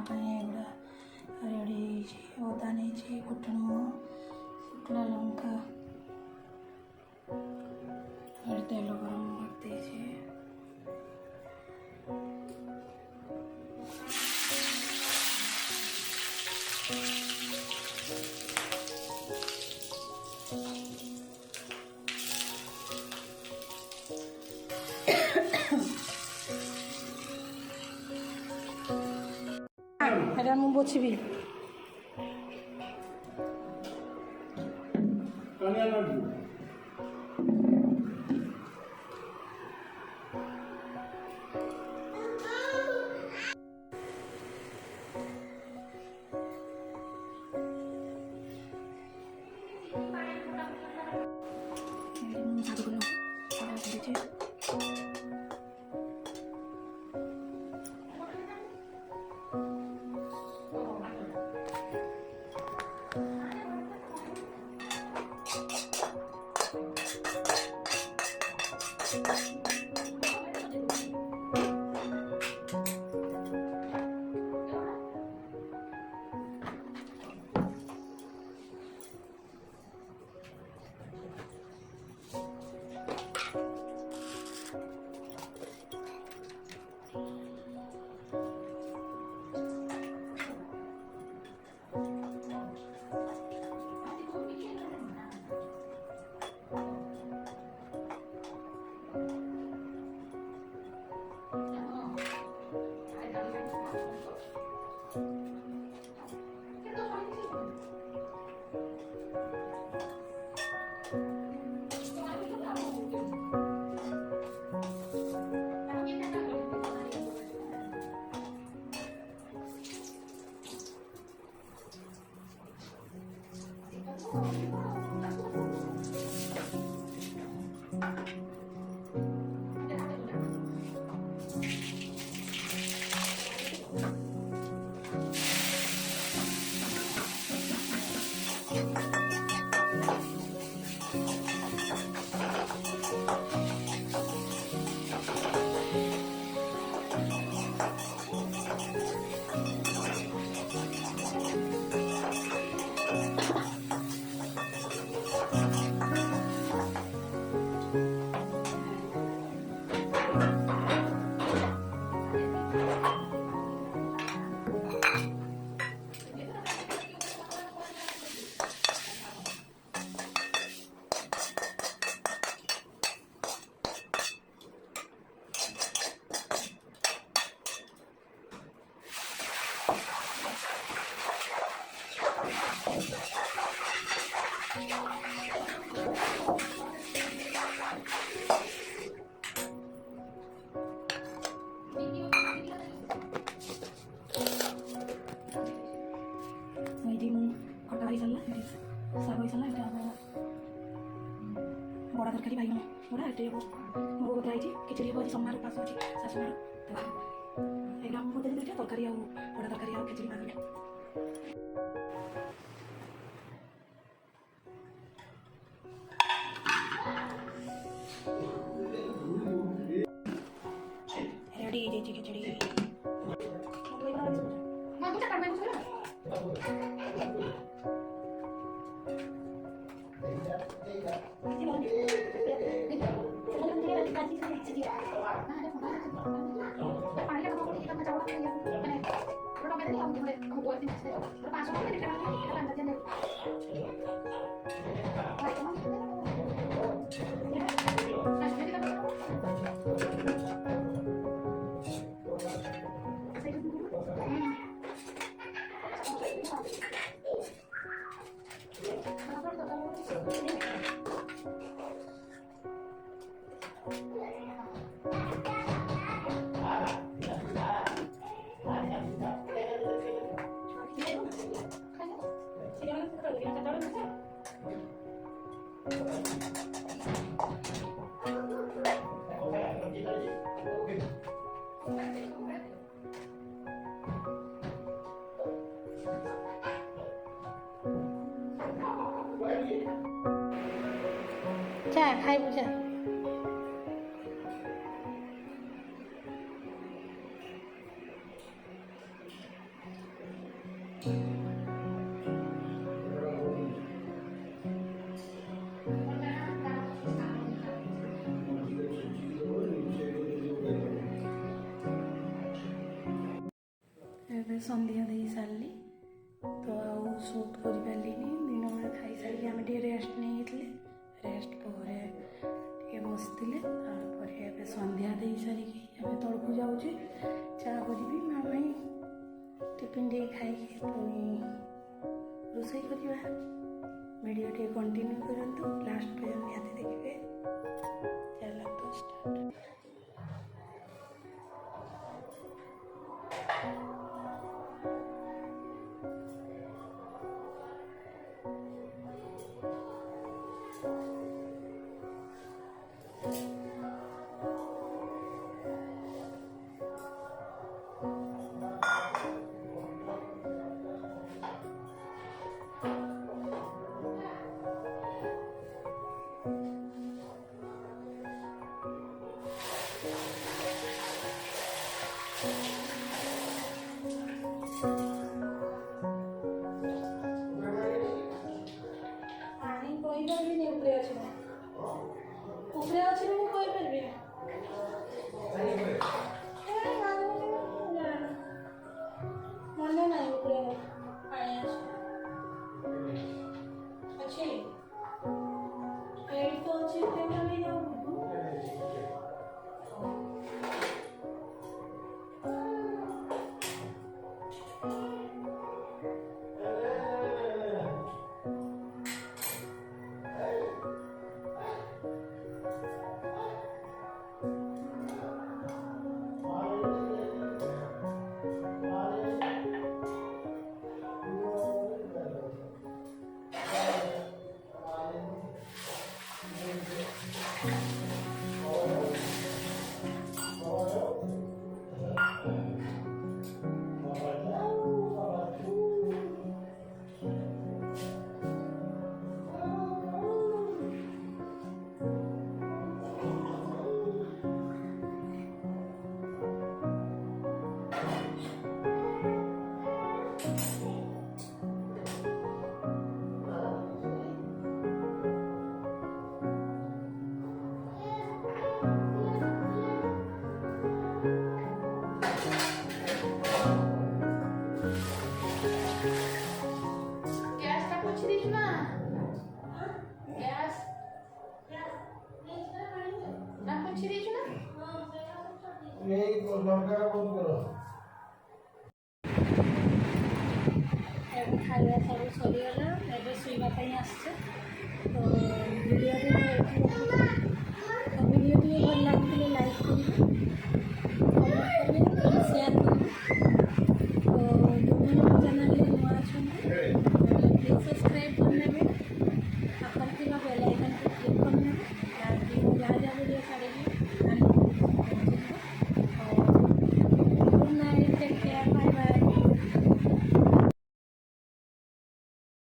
एगुड़ा ready अदा नहीं फुटण शुक्ला लंका तेल गरम करते এটা ମୁଁ ବୋଛିବି बड़ा तरकारी बैगन बड़ा ये मोर बता खिचड़ी हम आज समारोह पास अच्छी शाशुमार एग्जाम बोलते देखिए तरकारी बड़ा तरकारी खिचड़ी बैगन रेडी हो खिचड़ी जा खाई बुझा ସନ୍ଧ୍ୟା ଦେଇ ସାରିଲି ତ ଆଉ ସୁଟ୍ କରିପାରିଲିନି। ଦିନ ବେଳେ ଖାଇସାରିକି ଆମେ ଟିକେ ରେଷ୍ଟ ନେଇଥିଲେ, ରେଷ୍ଟ ପରେ ଟିକେ ବସିଥିଲେ। ତାପରେ ଏବେ ସନ୍ଧ୍ୟା ଦେଇ ସାରିକି ଆମେ ତଳକୁ ଯାଉଛେ, ଚା କରିବି ମା ପାଇଁ, ଟିଫିନ୍ ଟିକେ ଖାଇକି ପୁଣି ରୋଷେଇ କରିବା। ଭିଡ଼ିଓ ଟିକେ କଣ୍ଟିନ୍ୟୁ କରନ୍ତୁ, ଲାଷ୍ଟ ପର୍ଯ୍ୟନ୍ତ ନିହାତି ଦେଖିବେ। ଚାଲନ୍ତୁ ଷ୍ଟାର୍ଟ। କହିପାରିବିନି ଉପରେ ଅଛି ନା ଉପରେ ଅଛି ନା ମୁଁ କହିପାରିବି ମନେ ନାହିଁ ଉପରେ ପାଣି ଅଛି ଏଇଠି ତ ଅଛି ଖାଇବା ସବୁ ସରିଗଲା, ଏବେ ଶୋଇବା ପାଇଁ ଆସିଛେ। ତ ଭିଡ଼ିଓଟି